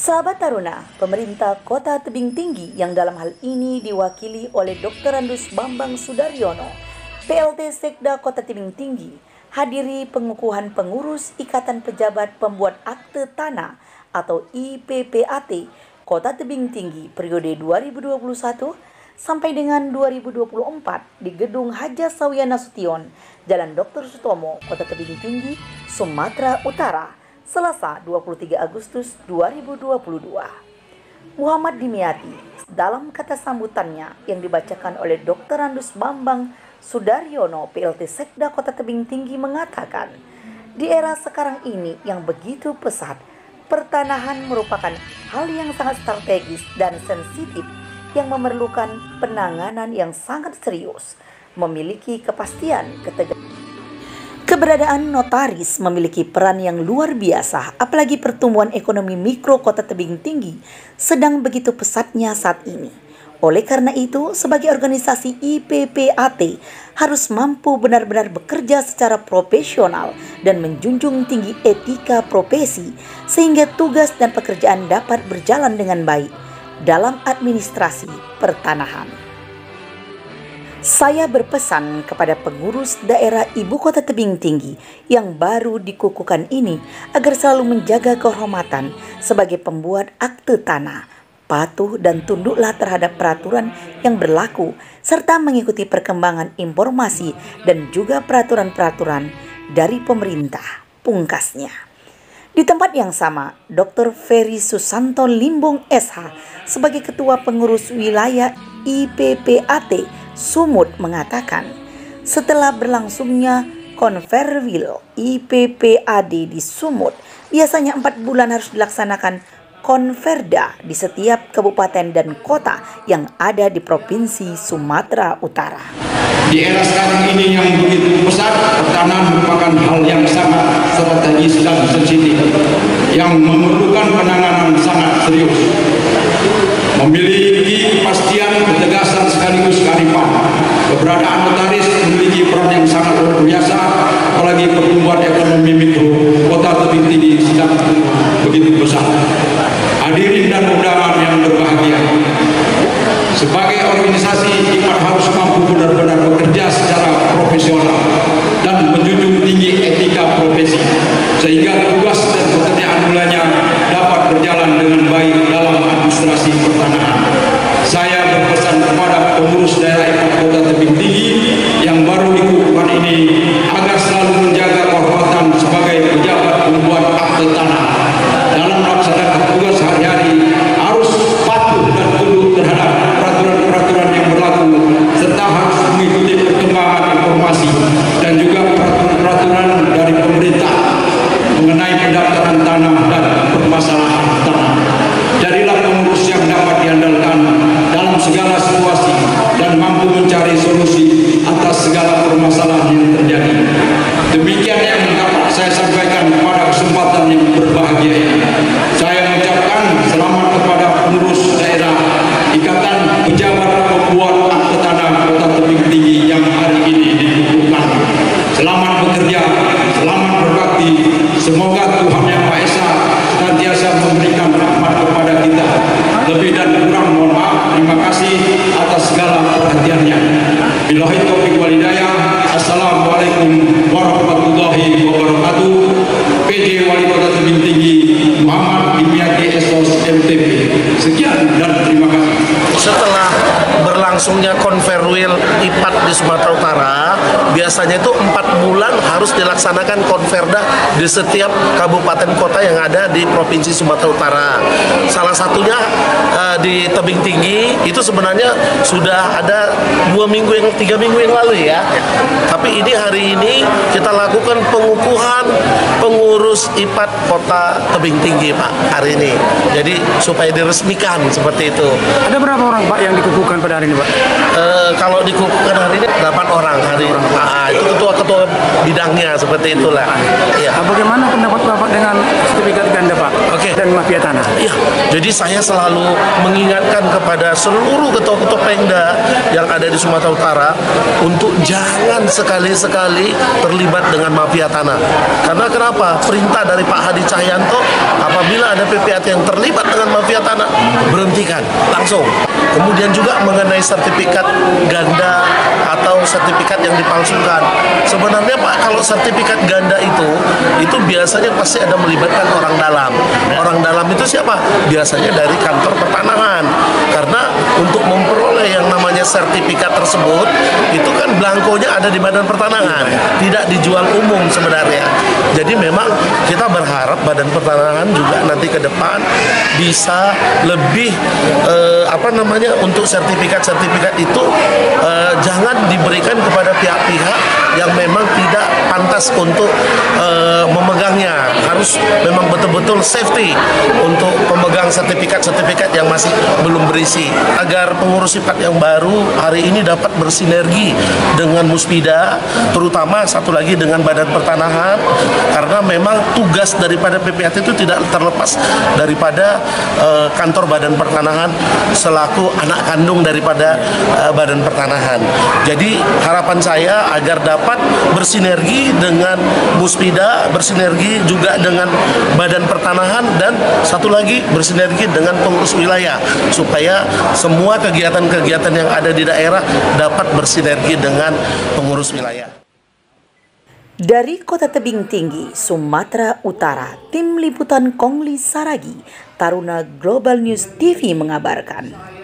Sahabat Taruna, pemerintah Kota Tebing Tinggi yang dalam hal ini diwakili oleh Dr. Andus Bambang Sudaryono, PLT Sekda Kota Tebing Tinggi, hadiri pengukuhan pengurus Ikatan Pejabat Pembuat Akte Tanah atau IPPAT Kota Tebing Tinggi periode 2021 sampai dengan 2024 di Gedung Haja Sawiya Nasution, Jalan Dr. Sutomo, Kota Tebing Tinggi, Sumatera Utara, Selasa 23 Agustus 2022. Muhammad Dimyati dalam kata sambutannya yang dibacakan oleh Dr. Andus Bambang Sudaryono, PLT Sekda Kota Tebing Tinggi mengatakan, di era sekarang ini yang begitu pesat, pertanahan merupakan hal yang sangat strategis dan sensitif yang memerlukan penanganan yang sangat serius, memiliki kepastian, ketegasan. Keberadaan notaris memiliki peran yang luar biasa, apalagi pertumbuhan ekonomi mikro Kota Tebing Tinggi sedang begitu pesatnya saat ini. Oleh karena itu, sebagai organisasi IPPAT harus mampu benar-benar bekerja secara profesional dan menjunjung tinggi etika profesi sehingga tugas dan pekerjaan dapat berjalan dengan baik dalam administrasi pertanahan. Saya berpesan kepada pengurus daerah Ibu Kota Tebing Tinggi yang baru dikukuhkan ini agar selalu menjaga kehormatan sebagai pembuat akte tanah, patuh dan tunduklah terhadap peraturan yang berlaku serta mengikuti perkembangan informasi dan juga peraturan-peraturan dari pemerintah, pungkasnya. Di tempat yang sama, Dr. Ferry Susanto Limbong SH sebagai Ketua Pengurus Wilayah IPPAT Sumut mengatakan, setelah berlangsungnya Konferwil IPPAD di Sumut, biasanya 4 bulan harus dilaksanakan Konferda di setiap kabupaten dan kota yang ada di Provinsi Sumatera Utara. Di era sekarang ini yang begitu pesat, pertanahan merupakan hal yang sangat strategis dan sensitif yang memerlukan penanganan sangat serius. Memiliki kepastian, ketegasan sekaligus kearifan. Keberadaan notaris memiliki peran yang sangat luar biasa, apalagi pertumbuhan ekonomi mikro Kota Tebing Tinggi sedang begitu besar. Hadirin dan undangan yang berbahagia, sebagai organisasi IPAT harus mampu benar-benar bekerja secara profesional dan menjunjung tinggi etika profesi sehingga tugas dan pekerjaan mulanya dapat berjalan dengan baik dalam administrasi pertanahan. Saya berpesan kepada pengurus daerah IPAT Kota Tebing Tinggi yang baru dikukuhkan ini agar selalu menjaga kehormatan sebagai pejabat pembuat akte tanah. Dalam melaksanakan tugas sehari-hari harus patuh dan tunduk terhadap peraturan-peraturan yang berlaku serta harus mengikuti perkembangan informasi dan juga peraturan-peraturan dari pemerintah mengenai pendaftaran tanah dan permasalahan tanah. Jadilah pengurus yang dapat diandalkan dalam segala situasi dan mampu mencari solusi atas segala permasalahan yang terjadi. Demikian yang dapat saya sampaikan pada kesempatan yang berbahagia ini. Saya mengucapkan selamat kepada pengurus daerah Ikatan Pejabat Pembuat Akte Tanah Kota Tebing Tinggi yang hari ini dikukuhkan. Selamat bekerja, selamat berbakti. Semoga Tuhan Yang Maha Esa senantiasa memberikan rahmat kepada kita. Lebih dan kurang mohon maaf. Terima kasih atas segala perhatiannya. Billahi taufiq wal hidayah. Assalamualaikum warahmatullahi wabarakatuh. PJ Wali Kota Tebing Tinggi Muhammad Dimyati SOS MTP. Sekian dan terima kasih. Setelah berlangsungnya Konferwil IPAT di Sumatera Utara, biasanya itu 4 bulan harus dilaksanakan konferda di setiap kabupaten kota yang ada di Provinsi Sumatera Utara. Salah satunya di Tebing Tinggi itu sebenarnya sudah ada 3 minggu yang lalu ya. Tapi ini hari ini kita lakukan pengukuhan pengurus IPAT Kota Tebing Tinggi Pak hari ini. Jadi supaya diresmikan seperti itu. Ada berapa orang Pak yang dikukuhkan pada hari ini Pak? kalau dikukuhkan hari ini 8 orang hari ini. Itu ketua-ketua bidangnya seperti itulah. Ya. Bagaimana pendapat Bapak dengan sertifikat ganda, Pak? Oke. Dan mafia tanah? Iya, jadi saya selalu mengingatkan kepada seluruh ketua-ketua Pemda yang ada di Sumatera Utara untuk jangan sekali-sekali terlibat dengan mafia tanah. Karena kenapa? Perintah dari Pak Hadi Cahyanto, apabila ada PPAT yang terlibat dengan mafia tanah, berhentikan langsung. Kemudian juga mengenai sertifikat ganda atau sertifikat yang dipalsukan. Sebenarnya Pak, kalau sertifikat ganda itu biasanya pasti ada melibatkan orang dalam. Orang dalam itu siapa? Biasanya dari kantor pertanahan. Karena untuk memperoleh yang namanya sertifikat tersebut, itu kan belangkonya ada di Badan Pertanahan, tidak dijual umum sebenarnya. Jadi memang kita berharap Badan Pertanahan juga nanti ke depan bisa lebih untuk sertifikat-sertifikat itu jangan diberikan kepada pihak-pihak yang memang tidak pantas untuk memegangnya. Harus memang betul-betul safety untuk pemegang sertifikat-sertifikat yang masih belum berisi, agar pengurus sifat yang baru hari ini dapat bersinergi dengan Muspida, terutama satu lagi dengan Badan Pertanahan, karena memang tugas daripada PPAT itu tidak terlepas daripada kantor Badan Pertanahan selaku anak kandung daripada Badan Pertanahan. Jadi harapan saya agar dapat bersinergi dengan Muspida, bersinergi juga dengan Badan Pertanahan, dan satu lagi bersinergi dengan pengurus wilayah, supaya semua kegiatan-kegiatan yang ada di daerah dapat bersinergi dengan pengurus wilayah. Dari Kota Tebing Tinggi, Sumatera Utara, Tim Liputan Kongli Saragi, Taruna Global News TV mengabarkan.